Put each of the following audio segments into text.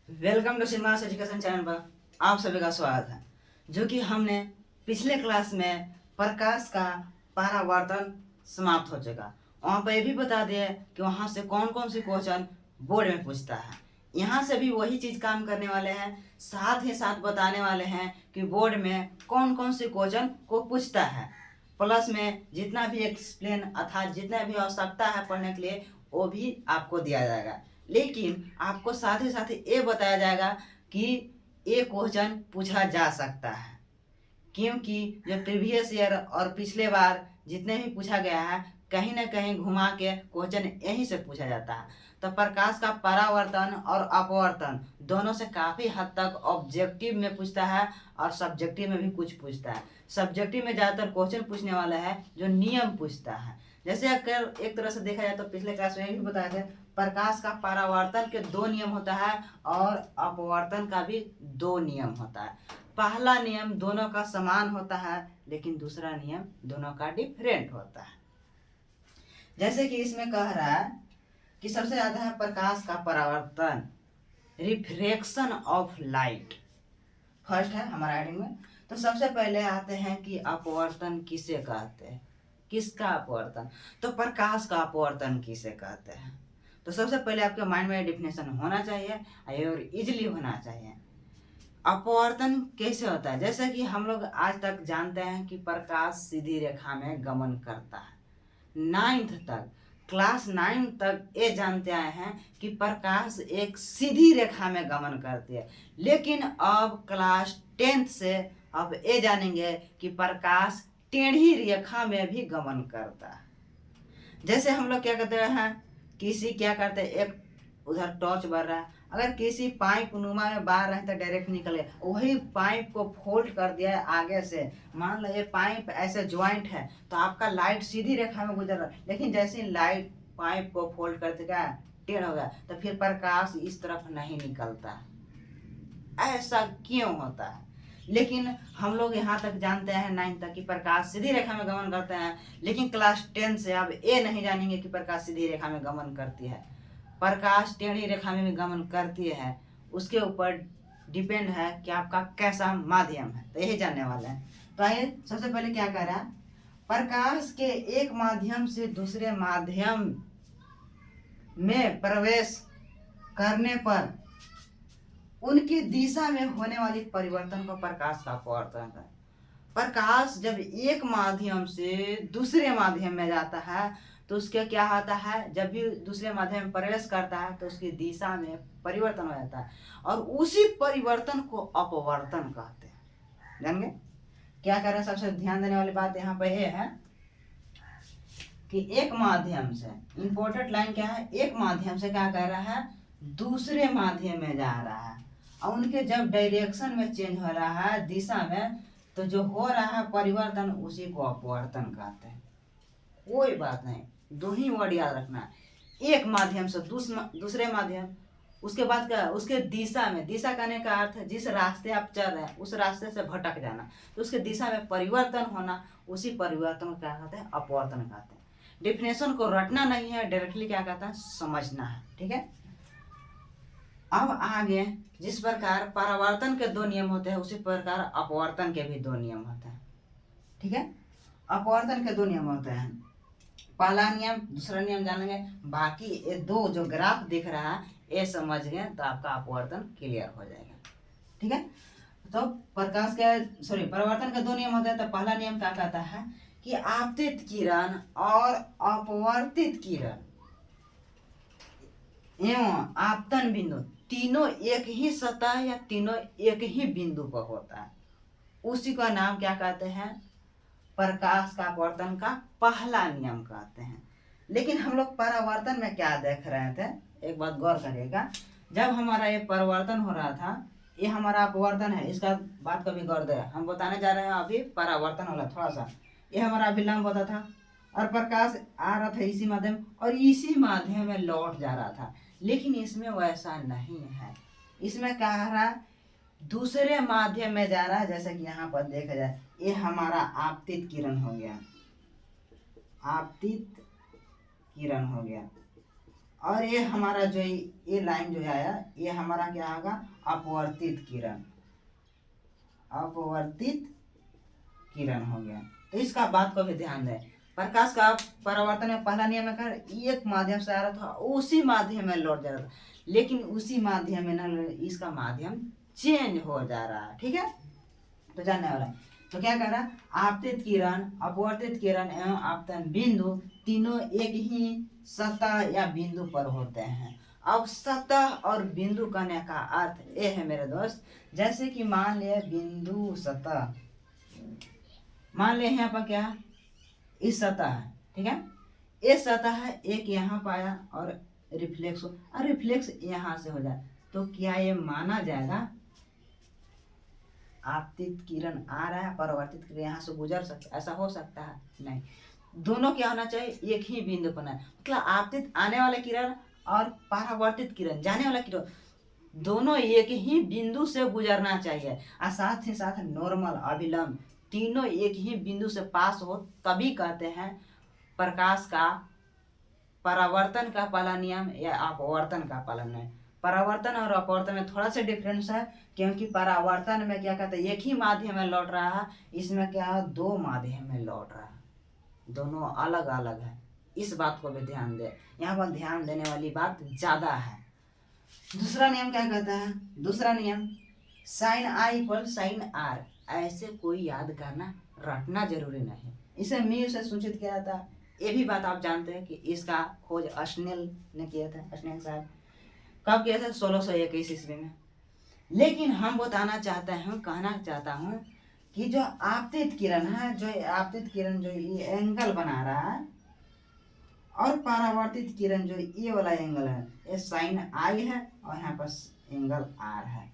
Welcome to Cinemas Education channel पर आप सभी का स्वागत है। जो कि हमने पिछले क्लास में प्रकाश का परावर्तन समाप्त हो चुका। वहाँ पर यह भी बता दिया कि वहाँ से कौन कौन सी क्वेश्चन बोर्ड में पूछता है। यहाँ से भी वही चीज़ काम करने वाले हैं, साथ ही साथ बताने वाले हैं कि बोर्ड में कौन कौन सी क्वेश्चन को पूछता है। प्लस में जितना भी एक्सप्लेन अर्थात जितना भी आवश्यकता है पढ़ने के लिए वो भी आपको दिया जाएगा। लेकिन आपको साथ ही साथ ये बताया जाएगा कि ये क्वेश्चन पूछा जा सकता है, क्योंकि जो प्रीवियस ईयर और पिछले बार जितने भी पूछा गया है कहीं ना कहीं घुमा के क्वेश्चन यहीं से पूछा जाता है। तो प्रकाश का परावर्तन और अपवर्तन दोनों से काफ़ी हद तक ऑब्जेक्टिव में पूछता है और सब्जेक्टिव में भी कुछ पूछता है। सब्जेक्टिव में ज़्यादातर क्वेश्चन पूछने वाला है जो नियम पूछता है। जैसे अगर एक तरह से देखा जाए तो पिछले क्लास में भी बताया था, प्रकाश का परावर्तन के दो नियम होता है और अपवर्तन का भी दो नियम होता है। पहला नियम दोनों का समान होता है, लेकिन दूसरा नियम दोनों का डिफरेंट होता है। जैसे कि इसमें कह रहा है कि सबसे ज्यादा है प्रकाश का परावर्तन, रिफ्रैक्शन ऑफ लाइट फर्स्ट है हमारा हेडिंग में। तो सबसे पहले आते हैं कि अपवर्तन किसे कहते हैं। किसका अपवर्तन? तो प्रकाश का अपवर्तन किसे कहते हैं। तो सबसे पहले आपके माइंड में डिफिनेशन होना चाहिए और इजीली होना चाहिए। अपवर्तन कैसे होता है? जैसे कि हम लोग आज तक जानते हैं कि प्रकाश सीधी रेखा में गमन करता है। नाइन्थ तक, क्लास 9 तक ये जानते आए हैं कि प्रकाश एक सीधी रेखा में गमन करती है। लेकिन अब क्लास 10th से अब ये जानेंगे कि प्रकाश टेढ़ी रेखा में भी गमन करता है। जैसे हम लोग क्या करते हैं, किसी क्या करते हैं, एक उधर टॉर्च बढ़ रहा है, अगर किसी पाइप नुमा में बाहर रहे तो डायरेक्ट निकल गया, वही पाइप को फोल्ड कर दिया है आगे से। मान लो ये पाइप ऐसे ज्वाइंट है तो आपका लाइट सीधी रेखा में गुजर रहा है, लेकिन जैसे ही लाइट पाइप को फोल्ड कर देगा टेढ़ हो गया तो फिर प्रकाश इस तरफ नहीं निकलता। ऐसा क्यों होता है? लेकिन हम लोग यहाँ तक जानते हैं 9 तक कि प्रकाश सीधी रेखा में गमन करते हैं, लेकिन क्लास 10 से अब ये नहीं जानेंगे कि प्रकाश सीधी रेखा में गमन करती है। प्रकाश टेढ़ी रेखा में भी गमन करती है, उसके ऊपर डिपेंड है कि आपका कैसा माध्यम है। तो यही जानने वाले हैं। तो आइए सबसे पहले क्या कह रहा है, प्रकाश के एक माध्यम से दूसरे माध्यम में प्रवेश करने पर उनकी दिशा में होने वाली परिवर्तन को प्रकाश का अपवर्तन है। प्रकाश जब एक माध्यम से दूसरे माध्यम में जाता है तो उसके क्या होता है, जब भी दूसरे माध्यम में प्रवेश करता है तो उसकी दिशा में परिवर्तन हो जाता है और उसी परिवर्तन को अपवर्तन कहते हैं। जान गए क्या कह रहे हैं? सबसे ध्यान देने वाली बात यहाँ पे ये है कि एक माध्यम से, इंपॉर्टेंट लाइन क्या है, एक माध्यम से क्या कह रहा है, दूसरे माध्यम में जा रहा है और उनके जब डायरेक्शन में चेंज हो रहा है दिशा में, तो जो हो रहा है परिवर्तन उसी को अपवर्तन कहते हैं। कोई बात नहीं, दो ही वर्ड याद रखना है, एक माध्यम से दूसरे माध्यम, उसके बाद क्या, उसके दिशा में, दिशा कहने का अर्थ है जिस रास्ते आप चल रहे हैं उस रास्ते से भटक जाना, तो उसके दिशा में परिवर्तन होना, उसी परिवर्तन को क्या कहते हैं, अपवर्तन कहते हैं। डिफिनेशन को रटना नहीं है, डायरेक्टली क्या कहता है, समझना है। ठीक है, अब आगे जिस प्रकार परावर्तन के दो नियम होते हैं उसी प्रकार अपवर्तन के भी दो नियम होते हैं। ठीक है, अपवर्तन के दो नियम होते हैं, पहला नियम दूसरा नियम जानेंगे, बाकी ये दो जो ग्राफ दिख रहा है ये समझ गए तो आपका अपवर्तन क्लियर हो जाएगा। ठीक है, तो प्रकाश के सॉरी परावर्तन के दो नियम होते हैं। तो पहला नियम क्या कहता है कि आपतित किरण और अपवर्तित किरण एवं आपतन बिंदु तीनों एक ही सतह या तीनों एक ही बिंदु पर होता है, उसी का नाम क्या कहते हैं, प्रकाश का अपवर्तन का पहला नियम कहते हैं। लेकिन हम लोग परावर्तन में क्या देख रहे थे, एक बात गौर करिएगा, जब हमारा ये परिवर्तन हो रहा था, ये हमारा अपवर्तन है, इसका बात को भी गौर दे, हम बताने जा रहे हैं अभी परावर्तन वाला थोड़ा सा। ये हमारा अभिलंब होता था और प्रकाश आ रहा था इसी माध्यम और इसी माध्यम में लौट जा रहा था, लेकिन इसमें वैसा नहीं है। इसमें क्या हो रहा है, दूसरे माध्यम में जा रहा है। जैसे कि यहाँ पर देखा जाए, ये हमारा आपतित किरण हो गया, आपतित किरण हो गया और ये हमारा जो ये लाइन जो आया ये हमारा क्या होगा, अपवर्तित किरण, अपवर्तित किरण हो गया। तो इसका बात को भी ध्यान दें, प्रकाश का परावर्तन में पहला नियम है एक माध्यम से आ रहा था उसी माध्यम में लौट जा रहा था, लेकिन उसी माध्यम में ना इसका माध्यम चेंज हो जा रहा है। ठीक है, तो जानने वाला है। तो क्या कह रहा है, आपतित किरण, अपवर्तित किरण एवं आपतन बिंदु तीनों एक ही सतह या बिंदु पर होते हैं। अब सतह और बिंदु कहने का अर्थ ये है मेरे दोस्त, जैसे कि मान लिया बिंदु सतह, मान लिया यहाँ पर क्या इस सतह है, ठीक है, ये सतह है, एक यहाँ पाया और रिफ्लेक्स और रिफ्लेक्स यहाँ से हो जाए, तो क्या ये माना जाएगा आपतित किरण आ रहा है, परावर्तित किरण यहाँ से गुजर सकता, ऐसा हो सकता है नहीं। दोनों क्या होना चाहिए, एक ही बिंदु पर, मतलब आपतित आने वाले किरण और परावर्तित किरण जाने वाला किरण दोनों एक ही बिंदु से गुजरना चाहिए, और साथ ही साथ नॉर्मल अभिलंब तीनों एक ही बिंदु से पास हो, तभी कहते हैं प्रकाश का परावर्तन का पहला नियम या अपवर्तन का पहला नियम। परावर्तन और अपवर्तन में थोड़ा सा डिफरेंस है, क्योंकि परावर्तन में क्या कहते हैं एक ही माध्यम में लौट रहा है, इसमें क्या है दो माध्यम में लौट रहा है, दोनों अलग अलग है। इस बात को भी ध्यान दे, यहाँ पर ध्यान देने वाली बात ज्यादा है। दूसरा नियम क्या कहता है, दूसरा नियम sine i equal sine r, ऐसे कोई याद करना रटना जरूरी नहीं, इसे मीर से सूचित किया जाता है। ये भी बात आप जानते हैं कि इसका खोज अस्नेल ने किया था, अस्नेल साहब कब किया था, 1621 ईस्वी में। लेकिन हम बताना चाहते हैं, कहना चाहता हूँ कि जो आपतित किरण है, जो आपतित किरण जो ये एंगल बना रहा है, और परावर्तित किरण जो ये वाला एंगल है, ये साइन आई है और यहाँ पर एंगल आर है।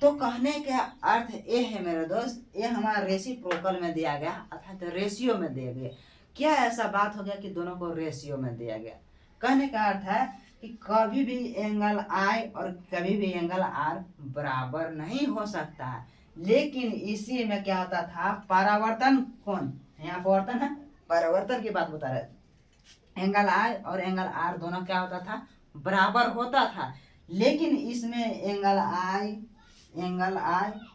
तो कहने का अर्थ ये है मेरे दोस्त, ये हमारा रेसिप्रोकल में दिया गया, अर्थात रेशियो में दिया गया। क्या ऐसा बात हो गया कि दोनों को रेशियो में दिया गया, कहने का अर्थ है कि कभी भी एंगल आई और कभी भी एंगल आर बराबर नहीं हो सकता है। लेकिन इसी में क्या होता था, परावर्तन, कौन यहाँ परावर्तन है, परावर्तन की बात बता रहे, एंगल आई और एंगल आर दोनों क्या होता था, बराबर होता था। लेकिन इसमें angle i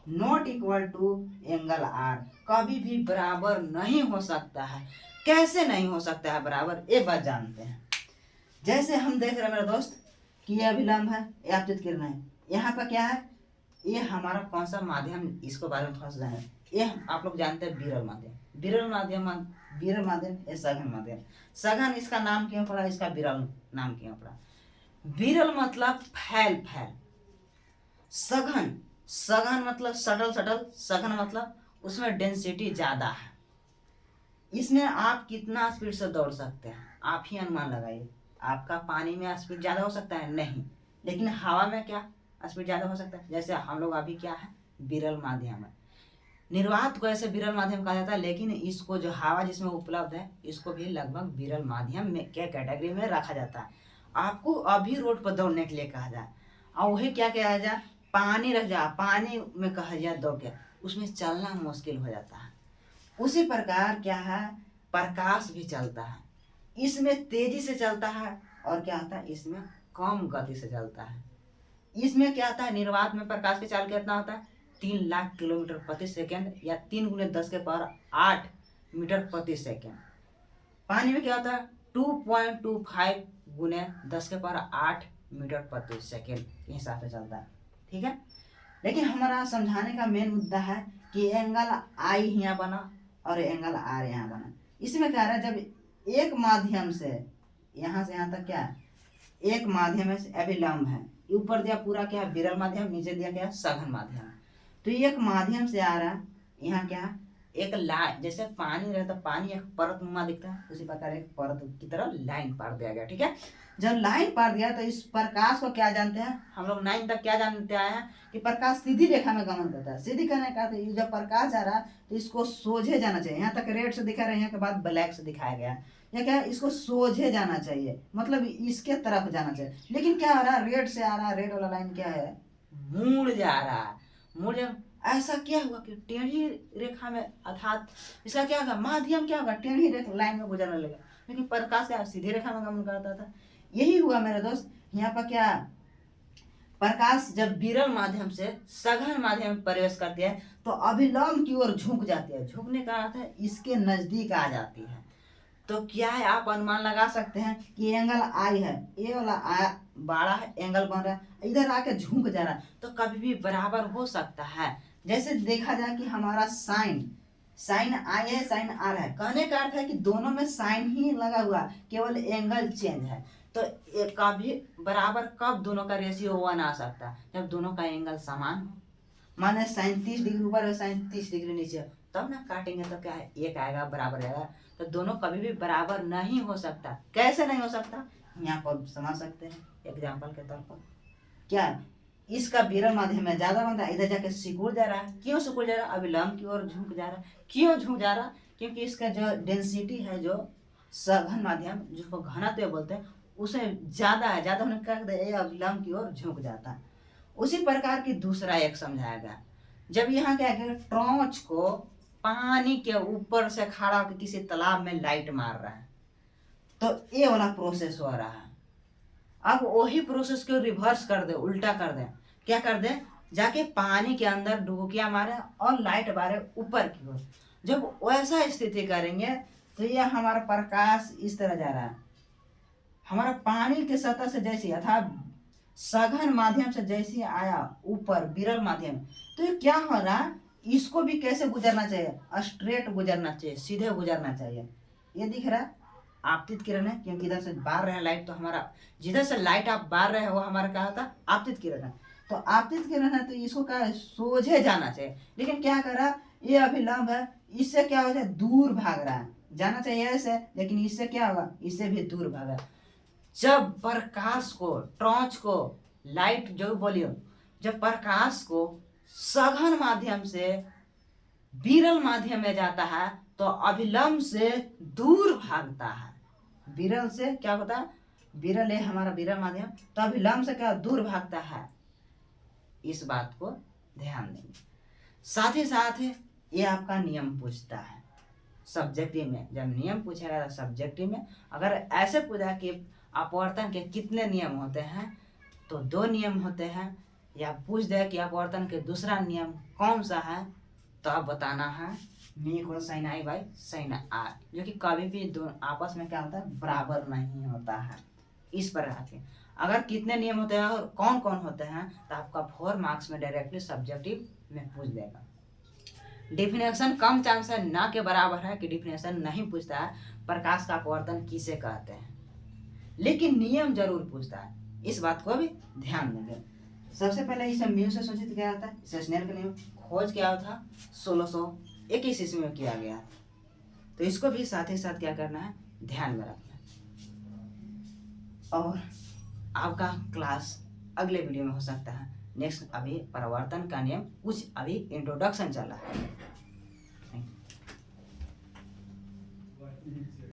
not equal to angle r कभी भी बराबर नहीं हो सकता है। कैसे नहीं हो सकता है बराबर, ये बात जानते हैं। जैसे हम देख रहे हैं मेरे दोस्त कि ये अभिलंब है, ये आपतित किरण है, यहाँ पर क्या है, ये हमारा कौन सा माध्यम, इसको बारे में थोड़ा सा जाने। ये आप लोग जानते हैं विरल माध्यम, विरल माध्यम, ये सघन माध्यम। सघन इसका नाम क्यों पड़ा, इसका विरल नाम क्यों पड़ा, विरल मतलब फैल, सघन मतलब सटल, सघन मतलब उसमें डेंसिटी ज्यादा है। इसमें आप कितना स्पीड से दौड़ सकते हैं, आप ही अनुमान लगाइए। आपका पानी में स्पीड ज्यादा हो सकता है नहीं, लेकिन हवा में क्या स्पीड ज्यादा हो सकता है। जैसे हम लोग अभी क्या है, विरल माध्यम है, निर्वात को ऐसे विरल माध्यम कहा जाता है, लेकिन इसको जो हवा जिसमें उपलब्ध है, इसको भी लगभग विरल माध्यम में क्या कैटेगरी में रखा जाता है। आपको अभी रोड पर दौड़ने के लिए कहा जाए, और वही क्या कहा जाए, पानी रख जा, पानी में कहा जाए दौड़ के, उसमें चलना मुश्किल हो जाता है। उसी प्रकार क्या है, प्रकाश भी चलता है, इसमें तेजी से चलता है और क्या होता है, इसमें कम गति से चलता है। इसमें क्या होता है, निर्वात में प्रकाश की चाल कितना होता है, 3 लाख किलोमीटर प्रति सेकेंड या 3 × 10⁸ मीटर प्रति सेकेंड। पानी में क्या होता है, 2.25 × 10⁸ मीटर प्रति सेकेंड के हिसाब से चलता है, ठीक है। लेकिन हमारा समझाने का मेन मुद्दा है कि एंगल आई यहाँ बना और एंगल आर यहाँ बना। इसमें क्या है, जब एक माध्यम से यहाँ से यहाँ तक क्या है, एक माध्यम से अभिलंब है, ऊपर दिया पूरा क्या है विरल माध्यम, नीचे दिया क्या है सघन माध्यम। तो एक माध्यम से आ रहा है, यहाँ क्या है एक लाइन, जैसे पानी रहता है, पानी एक परत नुमा दिखता है, उसी प्रकार एक परत की तरह लाइन पार दिया गया, ठीक है। जब लाइन पार दिया तो इस प्रकाश को क्या जानते हैं हम लोग, 9 तक क्या जानते आए हैं कि प्रकाश सीधी रेखा में गमन करता है। सीधी करने का तो जब प्रकाश आ रहा है तो इसको सोझे जाना चाहिए, यहाँ तक रेड से दिखा रहे हैं, यहाँ के बाद ब्लैक से दिखाया गया, या क्या है इसको सोझे जाना चाहिए, मतलब इसके तरफ जाना चाहिए। लेकिन क्या हो रहा है, रेड से आ रहा है, रेड वाला लाइन क्या है मुड़ जा रहा है, मुड़ जा, ऐसा क्या हुआ कि टेढ़ी रेखा में, अर्थात इसका क्या होगा, माध्यम क्या होगा टेढ़ी लाइन में गुजरने लगा, लेकिन प्रकाश क्या सीधी रेखा में गमन करता था। यही हुआ मेरे दोस्त। यहाँ पर क्या, प्रकाश जब विरल माध्यम से सघन माध्यम में प्रवेश करती है तो अभिलंब की ओर झुक जाती है। झुकने का अर्थ है इसके नजदीक आ जाती है। तो क्या है, आप अनुमान लगा सकते हैं कि एंगल आई है, ए वाला आ बाड़ा है, एंगल बन रहा है, इधर आके झुक जा रहा है, तो कभी भी बराबर हो सकता है। जैसे देखा जाए कि हमारा साइन साइन आई है, साइन आर है, कहने का अर्थ है कि दोनों में साइन ही लगा हुआ, केवल एंगल चेंज है। तो कभी बराबर कब दोनों का रेशियो 1 आ सकता है, जब दोनों का एंगल समान हो। माने 37 डिग्री ऊपर है, 37 डिग्री नीचे, तब ना काटेंगे तो क्या है, एक आएगा बराबर आएगा। तो दोनों कभी भी बराबर नहीं हो सकता। कैसे नहीं हो सकता, यहाँ पर समझ सकते हैं एग्जाम्पल के तौर पर। क्या, इसका विरल माध्यम में ज्यादा बनता है, इधर जाके सिकुड़ जा रहा है। क्यों सिकुड़ जा रहा है, अभिलंब की ओर झुक जा रहा है। क्यों झुक जा रहा है, क्योंकि इसका जो डेंसिटी है, जो सघन माध्यम जिसको घनत्व बोलते हैं, उसे ज्यादा है। ज्यादा होने का ये अभिलंब की ओर झुक जाता है। उसी प्रकार की दूसरा एक समझाया गया, जब यहाँ क्या है, टॉर्च को पानी के ऊपर से खड़ा होकर किसी तालाब में लाइट मार रहा है, तो ये वाला प्रोसेस हो रहा है। अब वही प्रोसेस को रिवर्स कर दे, उल्टा कर दे। क्या कर दे, जाके पानी के अंदर डुबकियां मारे और लाइट मारे ऊपर की ओर। जब वैसा स्थिति करेंगे तो ये हमारा प्रकाश इस तरह जा रहा है, हमारा पानी के सतह से जैसे अर्थात सघन माध्यम से जैसे आया ऊपर विरल माध्यम, तो ये क्या हो रहा है, इसको भी कैसे गुजरना चाहिए, स्ट्रेट गुजरना चाहिए, सीधे गुजरना चाहिए। ये दिख रहा है आपतित किरण है, क्योंकि इधर से बाहर रहे लाइट, तो हमारा जिधर से लाइट आप बाहर रहे वो हमारा क्या होता है, आपतित किरण है। तो आपतित किरण है तो इसको क्या सोझे जाना चाहिए, लेकिन क्या कर रहा है, ये अभिलंब है, इससे क्या हो जाए, दूर भाग रहा है। जाना चाहिए ऐसे, लेकिन इससे क्या होगा, इससे भी दूर भागा। जब प्रकाश को, टॉर्च को, लाइट जो बोलियो, जब प्रकाश को सघन माध्यम से विरल माध्यम में जाता है तो अभिलंब से दूर भागता है। विरल से क्या होता है, विरल है हमारा विरल माध्यम, तो अभिलंब से क्या दूर भागता है। इस बात को ध्यान देंगे। साथ ही साथ ये आपका नियम पूछता है सब्जेक्टिव में। जब नियम पूछेगा सब्जेक्टिव में, अगर ऐसे पूछा कि अपवर्तन के कितने नियम होते हैं, तो 2 नियम होते हैं, या पूछ दे कि अपवर्तन के दूसरा नियम कौन सा है, तो आप बताना है mu equal sine i by sine r, जो कि कभी भी दो आपस में क्या होता है, बराबर नहीं होता है। इस प्रकार के अगर कितने नियम होते हैं और कौन कौन होते हैं, तो आपका 4 मार्क्स में डायरेक्टली सब्जेक्टिव में पूछ देगा। डिफिनेशन कम चांस है, ना के बराबर है कि डिफिनेशन नहीं पूछता है प्रकाश का अपवर्तन किसे कहते हैं, लेकिन नियम जरूर पूछता है। इस बात को भी ध्यान देंगे। सबसे पहले इसे म्यू से सूचित किया जाता है। इसे स्नेल का नियम खोज किया था 1621 ईस्वी में किया गया, तो इसको भी साथ ही साथ क्या करना है, ध्यान में रखना है। और आपका क्लास अगले वीडियो में हो सकता है। नेक्स्ट अभी परिवर्तन का नियम कुछ अभी इंट्रोडक्शन चला है।